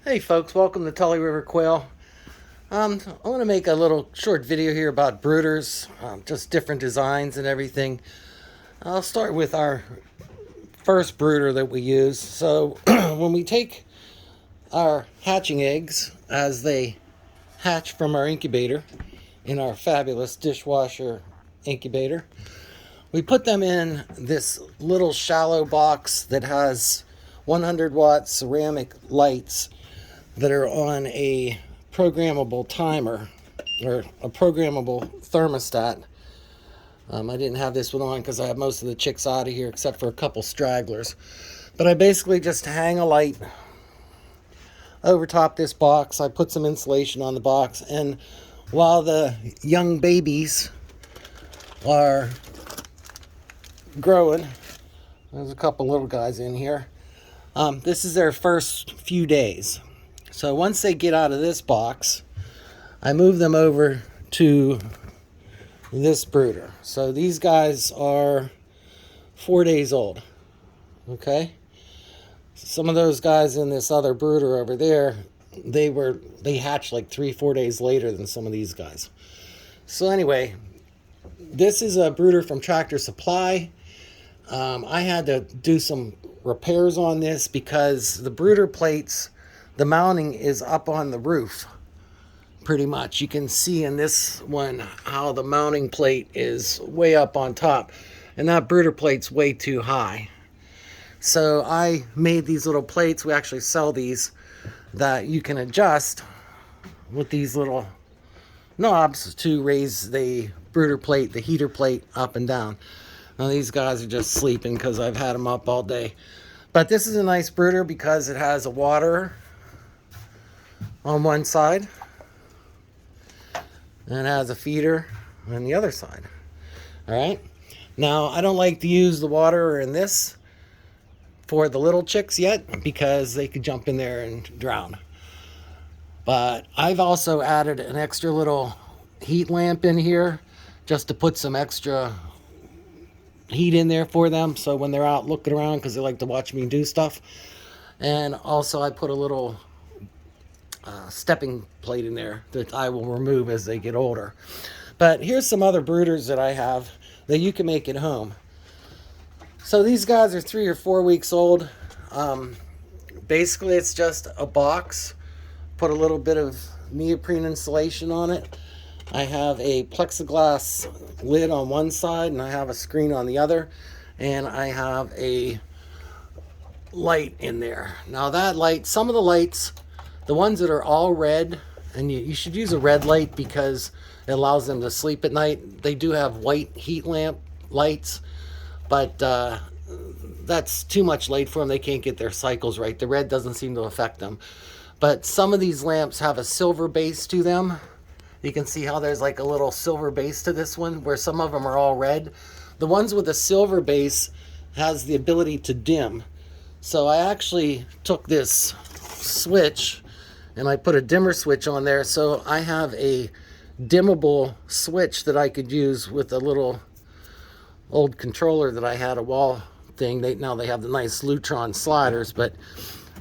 Hey folks, welcome to Tully River Quail. I want to make a little short video here about brooders, just different designs and everything. I'll start with our first brooder that we use. So when we take our hatching eggs as they hatch from our incubator in our fabulous dishwasher incubator, we put them in this little shallow box that has 100-watt ceramic lights that are on a programmable timer or a programmable thermostat. I didn't have this one on because I have most of the chicks out of here except for a couple stragglers. But I basically just hang a light over top this box. I put some insulation on the box, and while the young babies are growing, there's a couple little guys in here. This is their first few days. So once they get out of this box, I move them over to this brooder. So these guys are 4 days old. Okay? Some of those guys in this other brooder over there, they hatched like 3-4 days later than some of these guys. So anyway, this is a brooder from Tractor Supply. I had to do some repairs on this because the brooder plates, the mounting is up on the roof pretty much. You can see in this one how the mounting plate is way up on top, and that brooder plate's way too high. So I made these little plates. We actually sell these that you can adjust with these little knobs to raise the brooder plate, the heater plate, up and down. Now these guys are just sleeping because I've had them up all day. But this is a nice brooder because it has a waterer on one side and it has a feeder on the other side. All right. Now I don't like to use the waterer in this for the little chicks yet because they could jump in there and drown. But I've also added an extra little heat lamp in here just to put some extra heat in there for them, so when they're out looking around, because they like to watch me do stuff. And also I put a little stepping plate in there that I will remove as they get older. But here's some other brooders that I have that you can make at home. So these guys are 3 or 4 weeks old. Basically it's just a box, put a little bit of neoprene insulation on it. I have a plexiglass lid on one side and I have a screen on the other, and I have a light in there. Now that light, some of the lights, the ones that are all red, and you should use a red light because it allows them to sleep at night. They do have white heat lamp lights, but that's too much light for them. They can't get their cycles right. The red doesn't seem to affect them. But some of these lamps have a silver base to them. You can see how there's like a little silver base to this one, where some of them are all red. The ones with a silver base has the ability to dim. So I actually took this switch and I put a dimmer switch on there. So I have a dimmable switch that I could use with a little old controller that I had, a wall thing. Now they have the nice Lutron sliders, but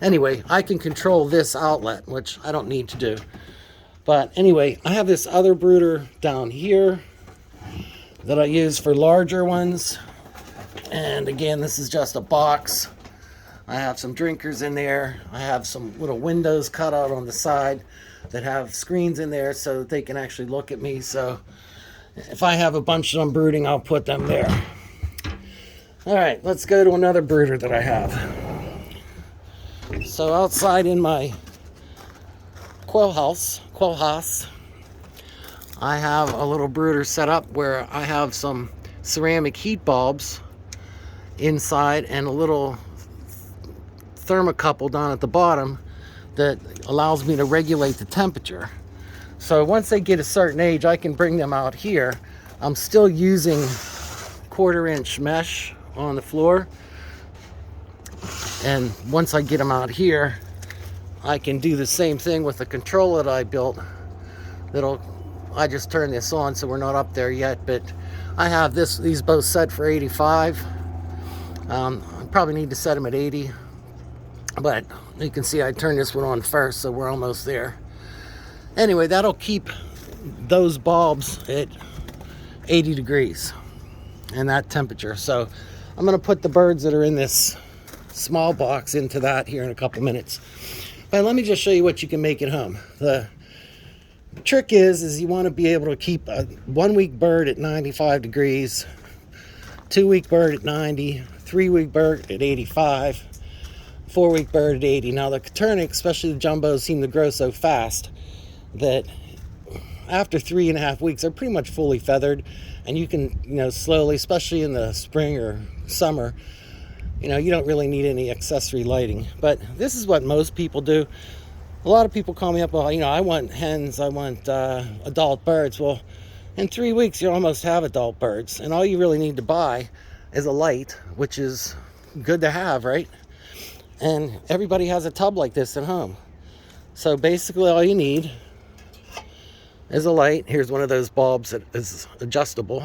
anyway, I can control this outlet, which I don't need to do. But anyway, I have this other brooder down here that I use for larger ones. And again, this is just a box. I have some drinkers in there. I have some little windows cut out on the side that have screens in there so that they can actually look at me. So if I have a bunch of them brooding, I'll put them there. All right, let's go to another brooder that I have. So outside in my quail house, I have a little brooder set up where I have some ceramic heat bulbs inside and a little thermocouple down at the bottom that allows me to regulate the temperature. So once they get a certain age, I can bring them out here. I'm still using 1/4-inch mesh on the floor, and once I get them out here, I can do the same thing with the controller that I built. I just turned this on, so we're not up there yet, but I have these both set for 85. I probably need to set them at 80. But you can see I turned this one on first, so we're almost there. Anyway, that'll keep those bulbs at 80 degrees and that temperature. So I'm going to put the birds that are in this small box into that here in a couple minutes. But let me just show you what you can make at home. The trick is you want to be able to keep a 1 week bird at 95 degrees, 2 week bird at 90, 3 week bird at 85, 4 week bird at 80. Now the Coturnix, especially the jumbos, seem to grow so fast that after 3.5 weeks they're pretty much fully feathered, and you can, slowly, especially in the spring or summer, you don't really need any accessory lighting. But this is what most people do. A lot of people call me up, well, I want hens, I want adult birds. Well, in 3 weeks you almost have adult birds, and all you really need to buy is a light, which is good to have, right? And everybody has a tub like this at home. So basically all you need is a light. Here's one of those bulbs that is adjustable,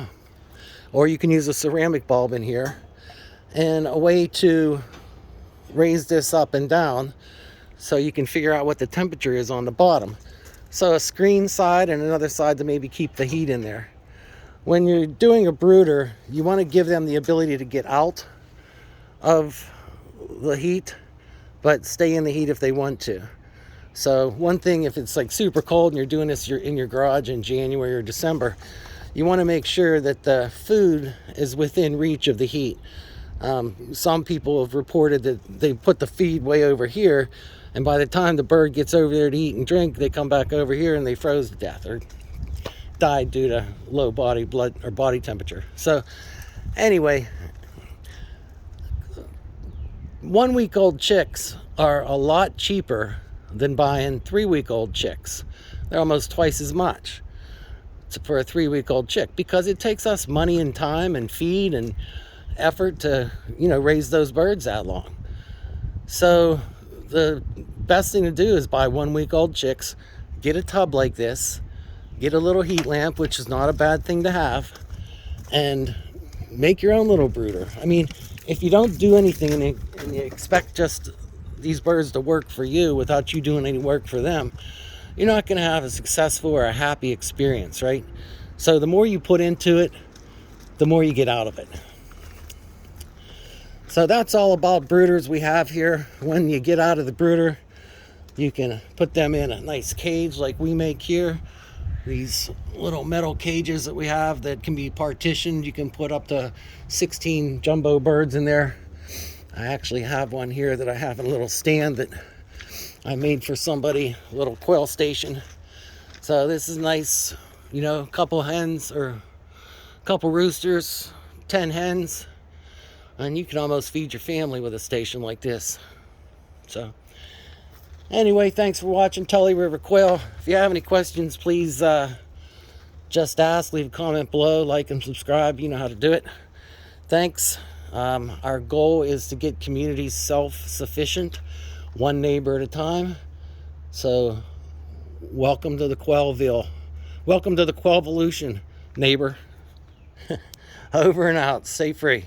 or you can use a ceramic bulb in here, and a way to raise this up and down so you can figure out what the temperature is on the bottom. So a screen side and another side to maybe keep the heat in there. When you're doing a brooder, you want to give them the ability to get out of the heat but stay in the heat if they want to. So one thing, if it's like super cold and you're doing this, you're in your garage in January or December, you want to make sure that the food is within reach of the heat. Some people have reported that they put the feed way over here, and by the time the bird gets over there to eat and drink, they come back over here and they froze to death or died due to low body temperature. So anyway, 1 week old chicks are a lot cheaper than buying 3 week old chicks. They're almost twice as much for a 3 week old chick, because it takes us money and time and feed and effort to raise those birds that long. So the best thing to do is buy 1 week old chicks, get a tub like this, get a little heat lamp, which is not a bad thing to have, and make your own little brooder. I mean, if you don't do anything and you expect just these birds to work for you without you doing any work for them, you're not going to have a successful or a happy experience, right? So the more you put into it, the more you get out of it. So that's all about brooders we have here. When you get out of the brooder, you can put them in a nice cage like we make here. These little metal cages that we have that can be partitioned. You can put up to 16 jumbo birds in there. I actually have one here that I have in a little stand that I made for somebody, a little quail station. So this is nice, a couple hens or a couple roosters, 10 hens, and you can almost feed your family with a station like this. So anyway, thanks for watching Tully River Quail. If you have any questions, please just ask, leave a comment below, like and subscribe. You know how to do it. Thanks. Our goal is to get communities self-sufficient, one neighbor at a time. So welcome to the Quailville. Welcome to the Quailvolution, neighbor. Over and out. Stay free.